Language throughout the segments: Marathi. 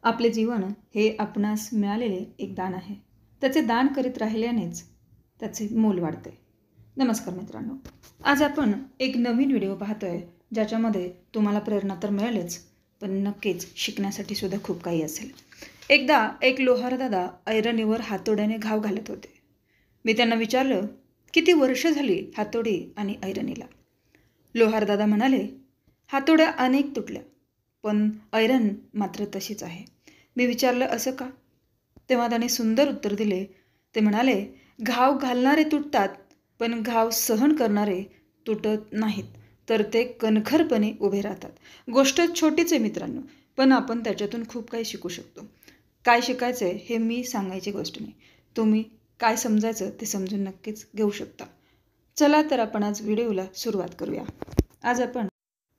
आपले जीवन हे आपणास मिळालेले एक दान आहे. त्याचे दान करीत राहिल्यानेच त्याचे मोल वाढते. नमस्कार मित्रांनो, आज आपण एक नवीन व्हिडिओ पाहतोय ज्याच्यामध्ये तुम्हाला प्रेरणा तर मिळेलच, पण नक्कीच शिकण्यासाठी सुद्धा खूप काही असेल. एकदा एक लोहारदादा ऐरणीवर हातोड्याने घाव घालत होते. मी त्यांना विचारलं, किती वर्ष झाली हातोडी आणि ऐरणीला? लोहारदादा म्हणाले, हातोड्या अनेक तुटल्या, पण ऐरण मात्र तशीच आहे. मी विचारलं, असं का? तेव्हा त्याने सुंदर उत्तर दिले. ते म्हणाले, घाव घालणारे तुटतात, पण घाव सहन करणारे तुटत नाहीत, तर ते कणखरपणे उभे राहतात. गोष्ट छोटीच आहे मित्रांनो, पण आपण त्याच्यातून खूप काही शिकू शकतो. काय शिकायचं आहे हे मी सांगायची गोष्ट नाही, तुम्ही काय समजायचं ते समजून नक्कीच घेऊ शकता. चला तर आपण आज व्हिडिओला सुरुवात करूया. आज आपण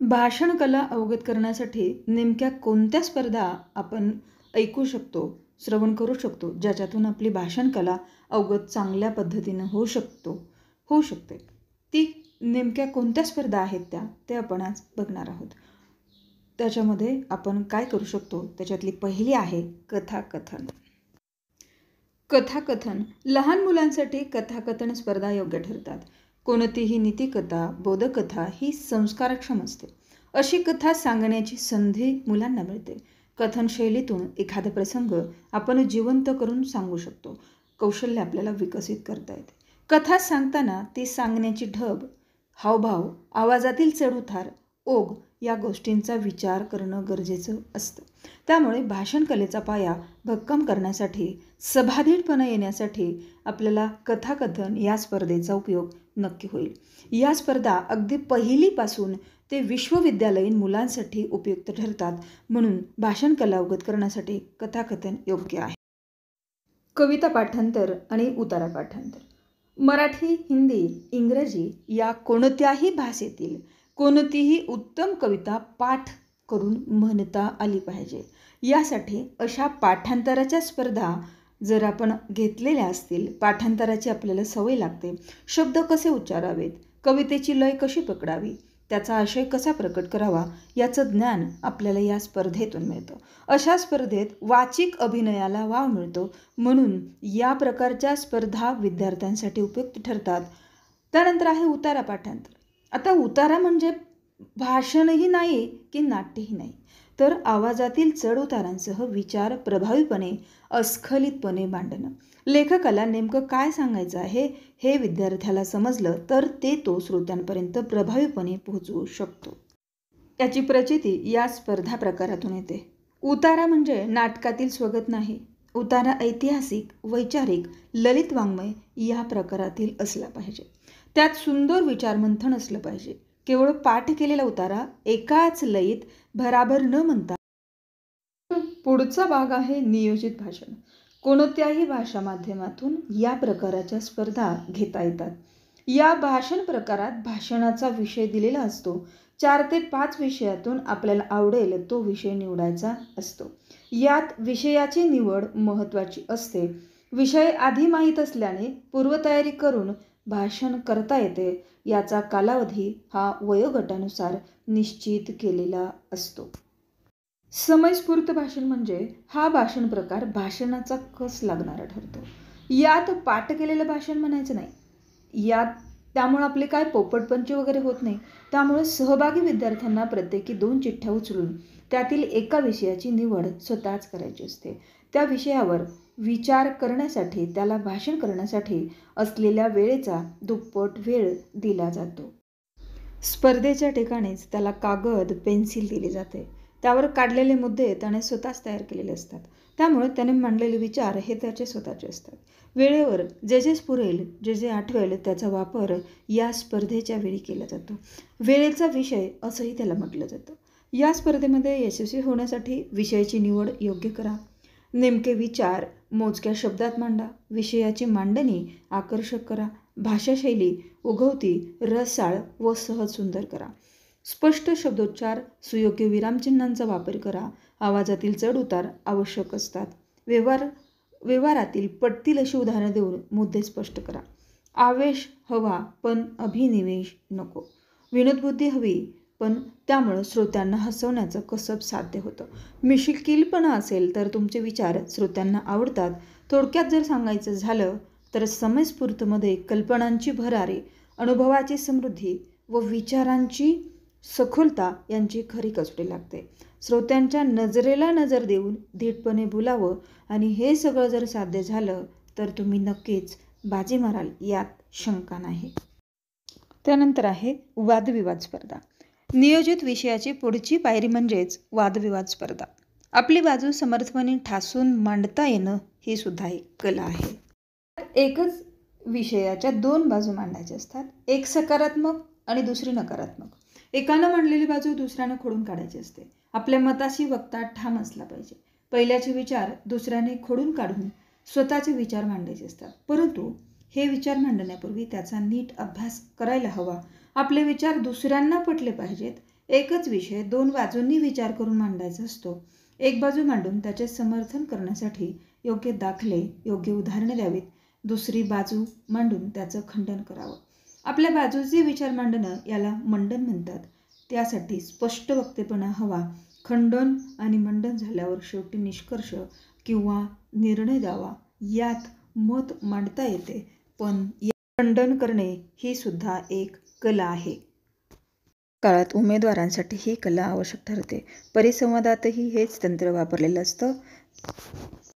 भाषण कला अवगत करण्यासाठी नेमक्या कोणत्या स्पर्धा आपण ऐकू शकतो, श्रवण करू शकतो, ज्याच्यातून आपली भाषण कला अवगत चांगल्या पद्धतीनं होऊ शकते. ती नेमक्या कोणत्या स्पर्धा आहेत ते आपण आज बघणार आहोत. त्याच्यामध्ये आपण काय करू शकतो, त्याच्यातली पहिली आहे कथाकथन. कथाकथन लहान मुलांसाठी कथाकथन स्पर्धा योग्य ठरतात. कोणतीही नीतिकथा, बोधकथा ही संस्कारक्षम असते. अशी कथा सांगण्याची संधी मुलांना मिळते. कथन शैलीतून एखादा प्रसंग आपण जिवंत करून सांगू शकतो. कौशल्य आपल्याला विकसित करता येते. कथा सांगताना ती सांगण्याची ढब, हावभाव, आवाजातील चढउतार, ओघ या गोष्टींचा विचार करणं गरजेचं असतं. त्यामुळे भाषण कलेचा पाया भक्कम करण्यासाठी, सभाधीटपणा येण्यासाठी आपल्याला कथाकथन या स्पर्धेचा उपयोग नक्की होईल. या स्पर्धा अगदी पहिलीपासून ते विश्वविद्यालयीन मुलांसाठी उपयुक्त ठरतात. म्हणून भाषण कला अवगत करण्यासाठी कथाकथन योग्य आहे. कविता पाठांतर आणि उतारा पाठांतर. मराठी, हिंदी, इंग्रजी या कोणत्याही भाषेतील कोणतीही उत्तम कविता पाठ करून म्हणता आली पाहिजे. यासाठी अशा पाठांतराच्या स्पर्धा जर आपण घेतलेल्या असतील, पाठांतराची आपल्याला सवय लागते. शब्द कसे उच्चारावेत, कवितेची लय कशी पकडावी, त्याचा आशय कसा प्रकट करावा याचं ज्ञान आपल्याला या स्पर्धेतून मिळतं. अशा स्पर्धेत वाचिक अभिनयाला वाव मिळतो. म्हणून या प्रकारच्या स्पर्धा विद्यार्थ्यांसाठी उपयुक्त ठरतात. त्यानंतर आहे उतारा पाठांतर. आता उतारा म्हणजे भाषणही नाही की नाट्यही नाही, तर आवाजातील चढउतारांसह विचार प्रभावीपणे, अस्खलितपणे मांडणं. लेखकाला नेमकं काय सांगायचं आहे हे विद्यार्थ्याला समजलं तर ते तो श्रोत्यांपर्यंत प्रभावीपणे पोहोचवू शकतो. याची प्रचिती या स्पर्धा प्रकारातून येते. उतारा म्हणजे नाटकातील स्वगत नाही. उतारा ऐतिहासिक, वैचारिक, ललित वाङ्मय या प्रकारातील असला पाहिजे. त्यात सुंदर विचारमंथन असलं पाहिजे. केवळ पाठ केलेला उतारा एकाच लयीत भराभर न म्हणता. पुढचा भाग आहे नियोजित भाषण. कोणत्याही भाषा माध्यमातून या प्रकाराच्या स्पर्धा घेता येतात. या भाषण प्रकारात भाषणाचा विषय दिलेला असतो. 4 ते 5 विषयातून आपल्याला आवडेल तो विषय निवडायचा असतो. यात विषयाची निवड महत्त्वाची असते. विषय आधी माहीत असल्याने पूर्वतयारी करून भाषण करता येते. याचा कालावधी हा वयोगटानुसार निश्चित केलेला असतो. समयस्फूर्त भाषण म्हणजे हा भाषण प्रकार भाषणाचा कस लागणारा ठरतो. यात पाठ केलेलं भाषण म्हणायचं नाही. त्यामुळे आपले काय पोपटपंची वगैरे होत नाही. त्यामुळे सहभागी विद्यार्थ्यांना प्रत्येकी 2 चिठ्ठ्या उचलून त्यातील एका विषयाची निवड स्वतःच करायची असते. त्या विषयावर विचार करण्यासाठी, त्याला भाषण करण्यासाठी असलेल्या वेळेचा दुप्पट वेळ दिला जातो. स्पर्धेच्या ठिकाणीच त्याला कागद, पेन्सिल दिली जाते. त्यावर काढलेले मुद्दे त्याने स्वतःच तयार केलेले असतात. त्यामुळे त्याने मांडलेले विचार हे त्याचे स्वतःचे असतात. वेळेवर जे जे स्फुरेल, जे जे आठवेल त्याचा वापर या स्पर्धेच्या वेळी केला जातो. वेळेचा विषय असंही त्याला म्हटलं जातं. या स्पर्धेमध्ये यशस्वी होण्यासाठी विषयाची निवड योग्य करा. नेमके विचार मोजक्या शब्दात मांडा. विषयाची मांडणी आकर्षक करा. भाषाशैली ओघवती, रसाळ व सहज सुंदर करा. स्पष्ट शब्दोच्चार, सुयोग्य विरामचिन्हांचा वापर करा. आवाजातील चढउतार आवश्यक असतात. व्यवहारातील पटतील अशी उदाहरणं देऊन मुद्दे स्पष्ट करा. आवेश हवा पण अभिनिवेश नको. विनोदबुद्धी हवी पण त्यामुळं श्रोत्यांना हसवण्याचं कसब साध्य होतं. मिश्किलपणा असेल तर तुमचे विचार श्रोत्यांना आवडतात. थोडक्यात जर सांगायचं झालं तर समयस्फूर्तीमध्ये कल्पनांची भरारी, अनुभवाची समृद्धी व विचारांची सखोलता यांची खरी कसोटी लागते. श्रोत्यांच्या नजरेला नजर देऊन धीटपणे बोलावं आणि हे सगळं जर साध्य झालं तर तुम्ही नक्कीच बाजी माराल, यात शंका नाही. त्यानंतर आहे वादविवाद स्पर्धा. नियोजित विषयाची पुढची पायरी म्हणजेच वादविवाद स्पर्धा. आपली बाजू समर्थपणे ठासून मांडता येणं ही सुद्धा एक कला आहे. एकच विषयाच्या दोन बाजू मांडायच्या असतात, एक सकारात्मक आणि दुसरी नकारात्मक. एकानं मांडलेली बाजू दुसऱ्यानं खोडून काढायची असते. आपल्या मताशी वक्ता ठाम असला पाहिजे. पहिल्याचे विचार दुसऱ्याने खोडून काढून स्वतःचे विचार मांडायचे असतात. परंतु हे विचार मांडण्यापूर्वी त्याचा नीट अभ्यास करायला हवा. आपले विचार दुसऱ्यांना पटले पाहिजेत. एकच विषय दोन बाजूंनी विचार करून मांडायचा असतो. एक बाजू मांडून त्याचे समर्थन करण्यासाठी योग्य दाखले, योग्य उदाहरणे द्यावीत. दुसरी बाजू मांडून त्याचं खंडन करावं. आपल्या बाजूचे विचार मांडणं याला मंडन म्हणतात. त्यासाठी स्पष्ट वक्तेपणा हवा. खंडन आणि मंडन झाल्यावर शेवटी निष्कर्ष किंवा निर्णय द्यावा. यात मत मांडता येते, पण खंडन करणे ही सुद्धा एक कला आहे. काळात उमेदवारांसाठी ही कला आवश्यक ठरते. परिसंवादातही हेच तंत्र वापरलेलं असतं.